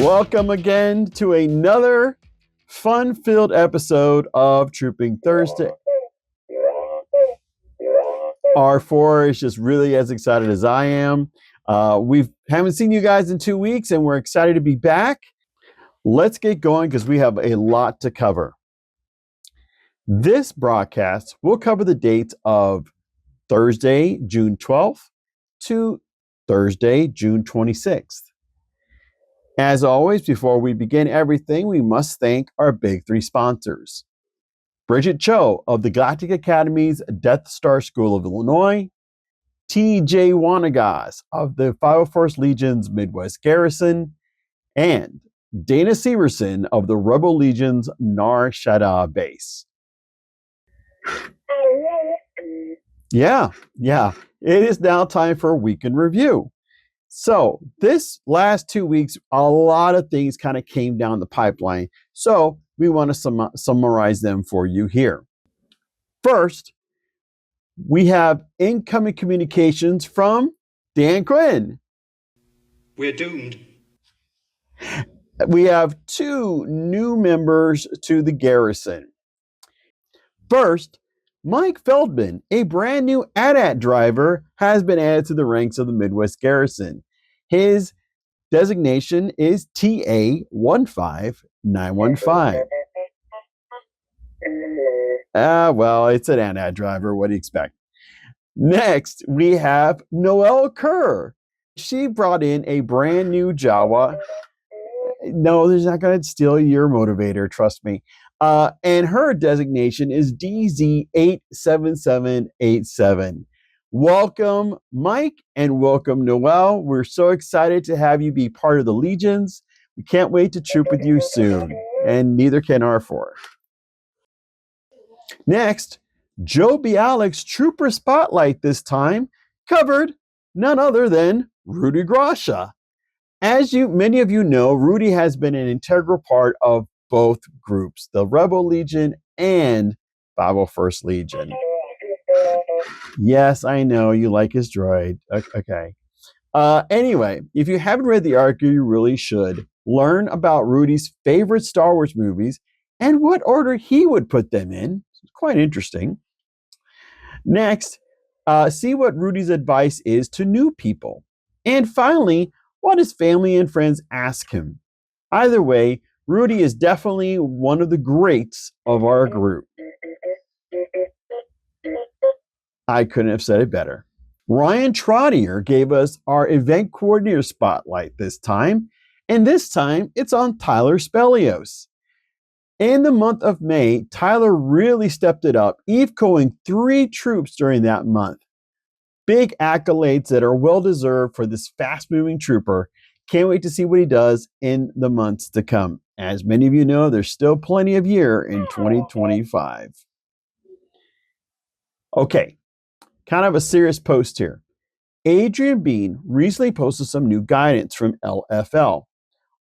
Welcome again to another fun-filled episode of Trooping Thursday. R4 is just really as excited as I am. We haven't seen you guys in 2 weeks, and we're excited to be back. Let's get going because we have a lot to cover. This broadcast will cover the dates of Thursday, June 12th to Thursday, June 26th. As always, before we begin everything, we must thank our big three sponsors. Bridget Cho of the Galactic Academy's Death Star School of Illinois, T.J. Wanagas of the 501st Legion's Midwest Garrison, and Dana Severson of the Rebel Legion's Nar Shaddaa base. Yeah, it is now time for a week in review. So this last 2 weeks, a lot of things kind of came down the pipeline. So we want to summarize them for you here. First, we have incoming communications from Dan Quinn. We're doomed. We have 2 new members to the garrison. First, Mike Feldman, a brand new AT-AT driver, has been added to the ranks of the Midwest Garrison. His designation is TA15915. Well, it's an AT-AT driver. What do you expect? Next, we have Noelle Kerr. She brought in a brand new Jawa. No, there's not going to steal your motivator, trust me. And her designation is DZ87787. Welcome, Mike, and welcome, Noelle. We're so excited to have you be part of the Legions. We can't wait to troop with you soon, and neither can R4. Next, Joe Bialik's Trooper Spotlight this time covered none other than Rudy Grasha. As many of you know, Rudy has been an integral part of both groups, the Rebel Legion and 501st Legion. Yes, I know you like his droid. Okay. Anyway, if you haven't read the arc, you really should. Learn about Rudy's favorite Star Wars movies and what order he would put them in. It's quite interesting. Next, see what Rudy's advice is to new people. And finally, what his family and friends ask him. Either way, Rudy is definitely one of the greats of our group. I couldn't have said it better. Ryan Trottier gave us our event coordinator spotlight this time, and this time it's on Tyler Spelios. In the month of May, Tyler really stepped it up, EVCOing 3 troops during that month. Big accolades that are well-deserved for this fast-moving trooper. Can't wait to see what he does in the months to come. As many of you know, there's still plenty of year in 2025. Okay, kind of a serious post here. Adrian Bean recently posted some new guidance from LFL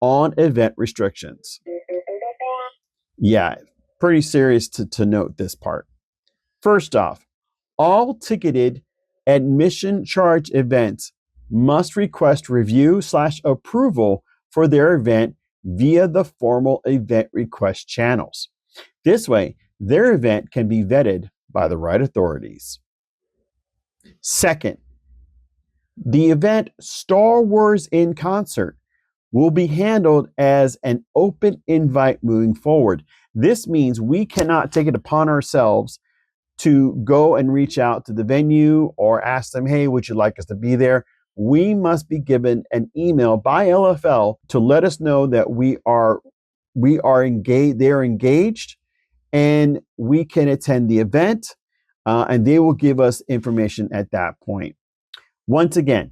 on event restrictions. Yeah, pretty serious to note this part. First off, all ticketed admission charge events must request review/approval for their event via the formal event request channels. This way, their event can be vetted by the right authorities. Second, the event Star Wars in Concert will be handled as an open invite moving forward. This means we cannot take it upon ourselves to go and reach out to the venue or ask them, hey, would you like us to be there? We must be given an email by LFL to let us know that we are engaged, they're engaged, and we can attend the event, and they will give us information at that point. Once again,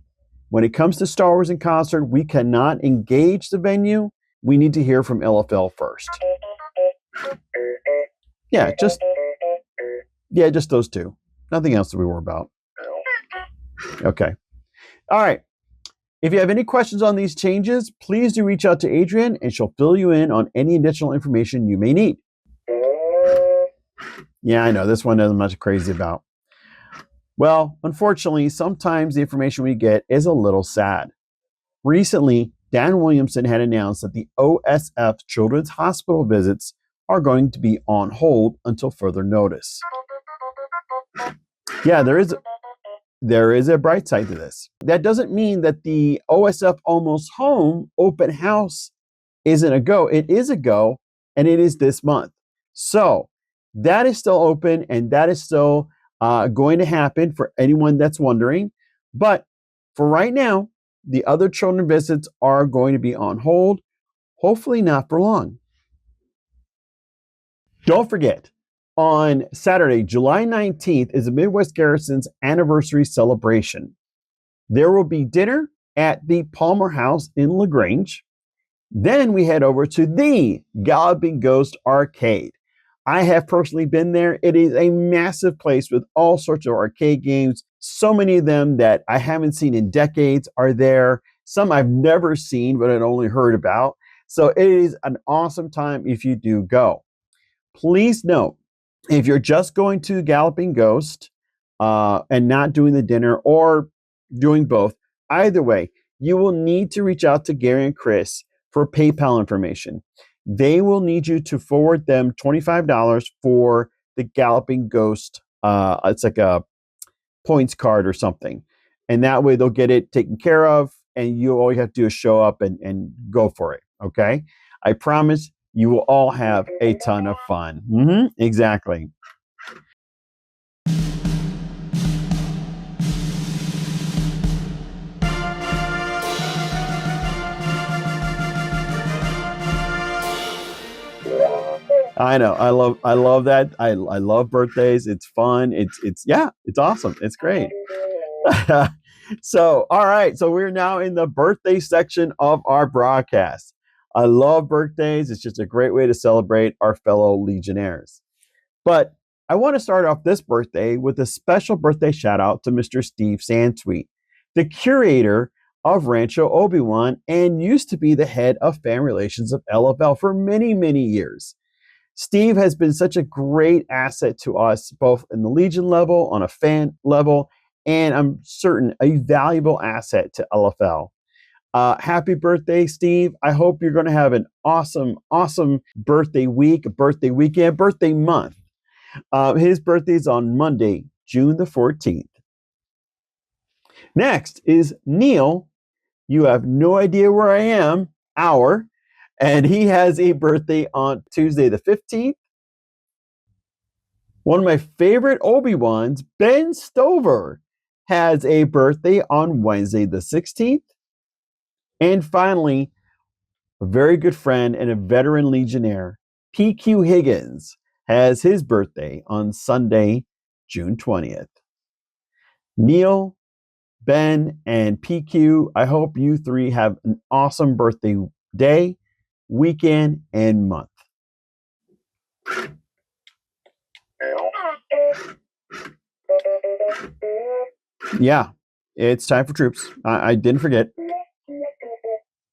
when it comes to Star Wars in Concert, we cannot engage the venue. We need to hear from LFL first. Yeah, just those 2. Nothing else to be worried about. Okay. All right. If you have any questions on these changes, please do reach out to Adrian and she'll fill you in on any additional information you may need. Yeah, I know this one isn't much crazy about. Well, unfortunately, sometimes the information we get is a little sad. Recently, Dan Williamson had announced that the OSF children's hospital visits are going to be on hold until further notice. Yeah, there is a bright side to this. That doesn't mean that the OSF Almost Home open house isn't a go. It is a go, and it is this month. So that is still open, and that is still going to happen for anyone that's wondering. But for right now, the other children visits are going to be on hold, hopefully not for long. Don't forget, on Saturday, July 19th, is the Midwest Garrison's anniversary celebration. There will be dinner at the Palmer House in LaGrange. Then we head over to the Galloping Ghost Arcade. I have personally been there. It is a massive place with all sorts of arcade games. So many of them that I haven't seen in decades are there. Some I've never seen, but I'd only heard about. So it is an awesome time if you do go. Please note, if you're just going to Galloping Ghost and not doing the dinner or doing both, either way, you will need to reach out to Gary and Chris for PayPal information. They will need you to forward them $25 for the Galloping Ghost. It's like a points card or something. And that way they'll get it taken care of, and all you have to do is show up and go for it. Okay? I promise you will all have a ton of fun. Exactly. I know. I love that. I love birthdays. It's fun. It's awesome. It's great. So, all right. So we're now in the birthday section of our broadcast. I love birthdays. It's just a great way to celebrate our fellow Legionnaires. But I want to start off this birthday with a special birthday shout out to Mr. Steve Sansweet, the curator of Rancho Obi-Wan and used to be the head of fan relations of LFL for many, many years. Steve has been such a great asset to us, both in the Legion level, on a fan level, and I'm certain a valuable asset to LFL. Happy birthday, Steve. I hope you're going to have an awesome, awesome birthday week, birthday weekend, birthday month. His birthday is on Monday, June the 14th. Next is Neil. You have no idea where I am, and he has a birthday on Tuesday the 15th. One of my favorite Obi-Wans, Ben Stover, has a birthday on Wednesday the 16th. And finally, a very good friend and a veteran Legionnaire, PQ Higgins, has his birthday on Sunday, June 20th. Neil, Ben, and PQ, I hope you three have an awesome birthday day, weekend, and month. Yeah, it's time for troops. I didn't forget.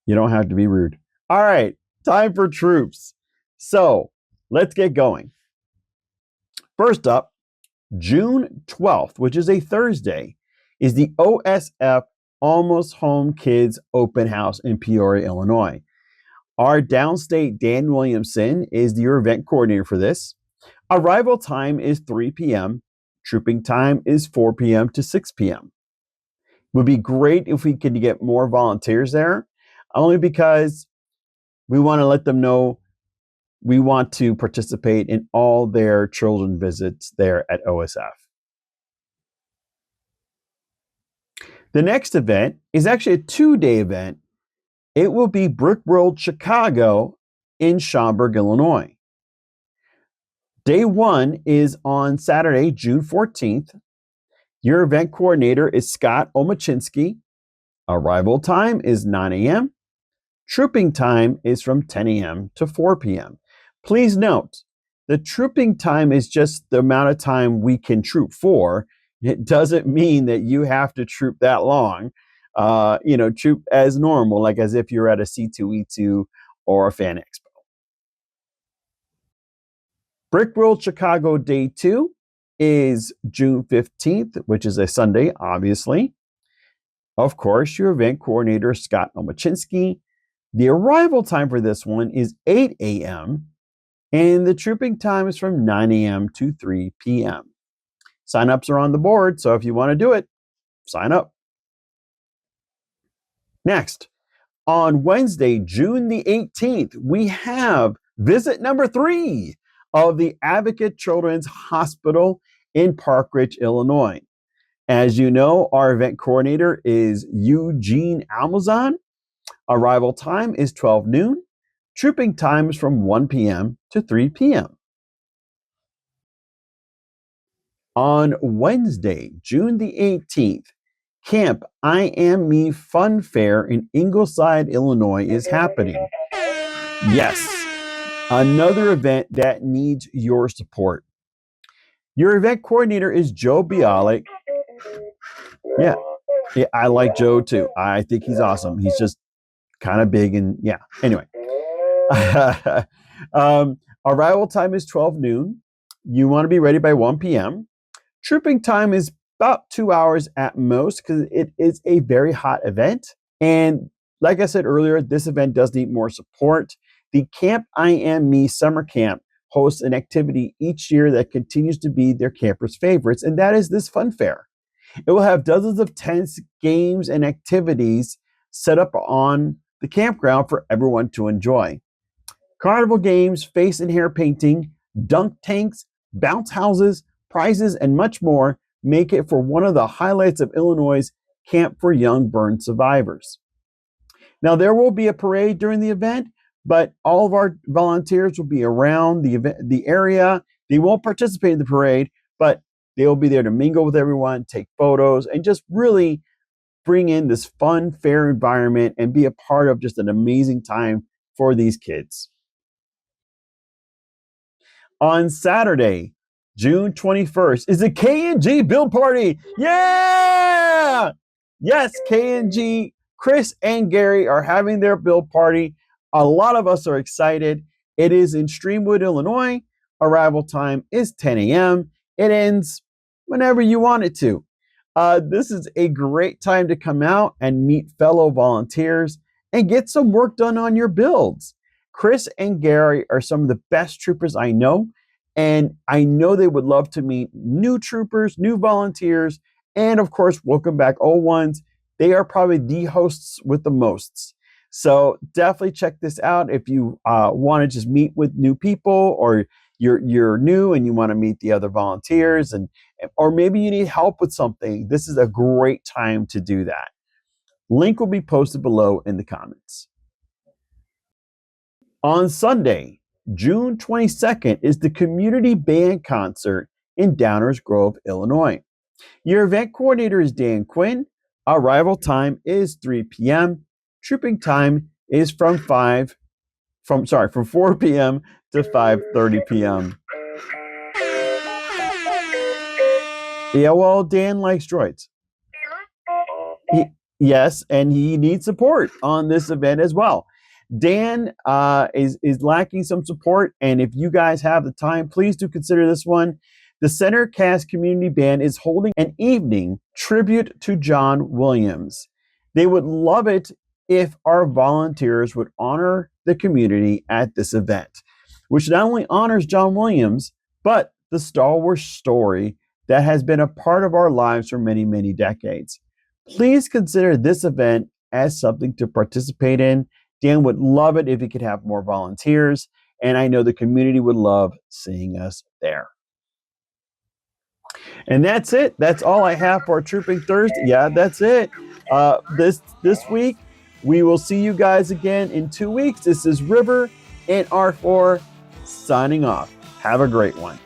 You don't have to be rude. All right, time for troops. So let's get going. First up, June 12th, which is a Thursday, is the OSF Almost Home Kids Open House in Peoria, Illinois. Our downstate Dan Williamson is your event coordinator for this. Arrival time is 3 p.m. Trooping time is 4 p.m. to 6 p.m. Would be great if we could get more volunteers there, only because we want to let them know we want to participate in all their children visits there at OSF. The next event is actually a 2-day event. It will be Brick World Chicago in Schaumburg, Illinois. Day 1 is on Saturday, June 14th. Your event coordinator is Scott Omachinsky. Arrival time is 9 a.m. Trooping time is from 10 a.m. to 4 p.m. Please note, the trooping time is just the amount of time we can troop for. It doesn't mean that you have to troop that long. Troop as normal, like as if you're at a C2E2 or a Fan Expo. Brick World Chicago Day 2 is June 15th, which is a Sunday, obviously. Of course, your event coordinator, Scott Omachinsky. The arrival time for this one is 8 a.m. and the trooping time is from 9 a.m. to 3 p.m. Sign-ups are on the board, so if you want to do it, sign up. Next, on Wednesday, June the 18th, we have visit number 3 of the Advocate Children's Hospital in Park Ridge, Illinois. As you know, our event coordinator is Eugene Almazan. Arrival time is 12 noon. Trooping time is from 1 p.m. to 3 p.m. On Wednesday, June the 18th, Camp I Am Me Fun Fair in Ingleside, Illinois is happening. Yes, another event that needs your support. Your event coordinator is Joe Bialik. Yeah, I like Joe too. I think he's awesome. He's just kind of big and yeah. Anyway, arrival time is 12 noon. You want to be ready by 1 p.m. Trooping time is about 2 hours at most because it is a very hot event. And like I said earlier, this event does need more support. The Camp I Am Me Summer Camp hosts an activity each year that continues to be their campers' favorites, and that is this fun fair. It will have dozens of tents, games, and activities set up on the campground for everyone to enjoy. Carnival games, face and hair painting, dunk tanks, bounce houses, prizes, and much more make it for one of the highlights of Illinois' Camp for Young Burn Survivors. Now, there will be a parade during the event, but all of our volunteers will be around the area. They won't participate in the parade, but they will be there to mingle with everyone, take photos, and just really bring in this fun, fair environment and be a part of just an amazing time for these kids. On Saturday, June 21st, is the K&G Build Party. Yeah! Yes, K&G, Chris and Gary are having their build party. A lot of us are excited. It is in Streamwood, Illinois. Arrival time is 10 a.m. It ends whenever you want it to. This is a great time to come out and meet fellow volunteers and get some work done on your builds. Chris and Gary are some of the best troopers I know, and I know they would love to meet new troopers, new volunteers, and of course, welcome back old ones. They are probably the hosts with the mosts. So definitely check this out if you want to just meet with new people, or you're new and you want to meet the other volunteers, or maybe you need help with something. This is a great time to do that. Link will be posted below in the comments. On Sunday, June 22nd, is the Community Band Concert in Downers Grove, Illinois. Your event coordinator is Dan Quinn. Arrival time is 3 p.m. Trooping time is from 4 p.m. to 5:30 p.m. Yeah, well, Dan likes droids. Yes, and he needs support on this event as well. Dan is lacking some support, and if you guys have the time, please do consider this one. The Center Cast Community Band is holding an evening tribute to John Williams. They would love it if our volunteers would honor the community at this event, which not only honors John Williams, but the Star Wars story that has been a part of our lives for many, many decades. Please consider this event as something to participate in. Dan would love it if he could have more volunteers, and I know the community would love seeing us there. And that's it. That's all I have for Trooping Thursday. Yeah, that's it. This week, we will see you guys again in 2 weeks. This is River and R4 signing off. Have a great one.